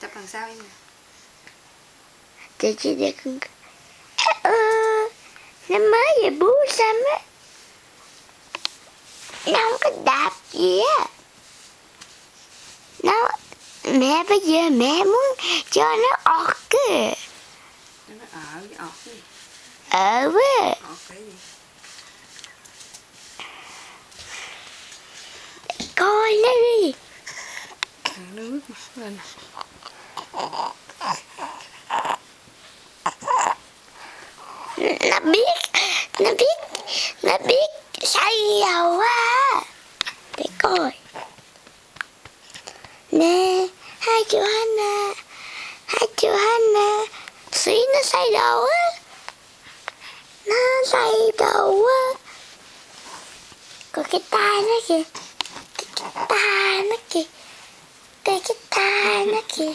Chụp đằng sau em nè. Chị để con. Nó mới về bú xăm á. Nó không có đạp gì á. Mẹ bây giờ mẹ muốn cho nó ọt kìa. Nó ở với ọt gì? Quá. Ọt cái gì? Coi nó đi. Nó bước mặt lên. Nó biết say dầu quá. Để coi. Nè, hai chú Hana. Xí nó say đầu á. Nó say đầu á. Còn cái tai nó kìa. Cái tai nó kìa. Cái tai nó kìa.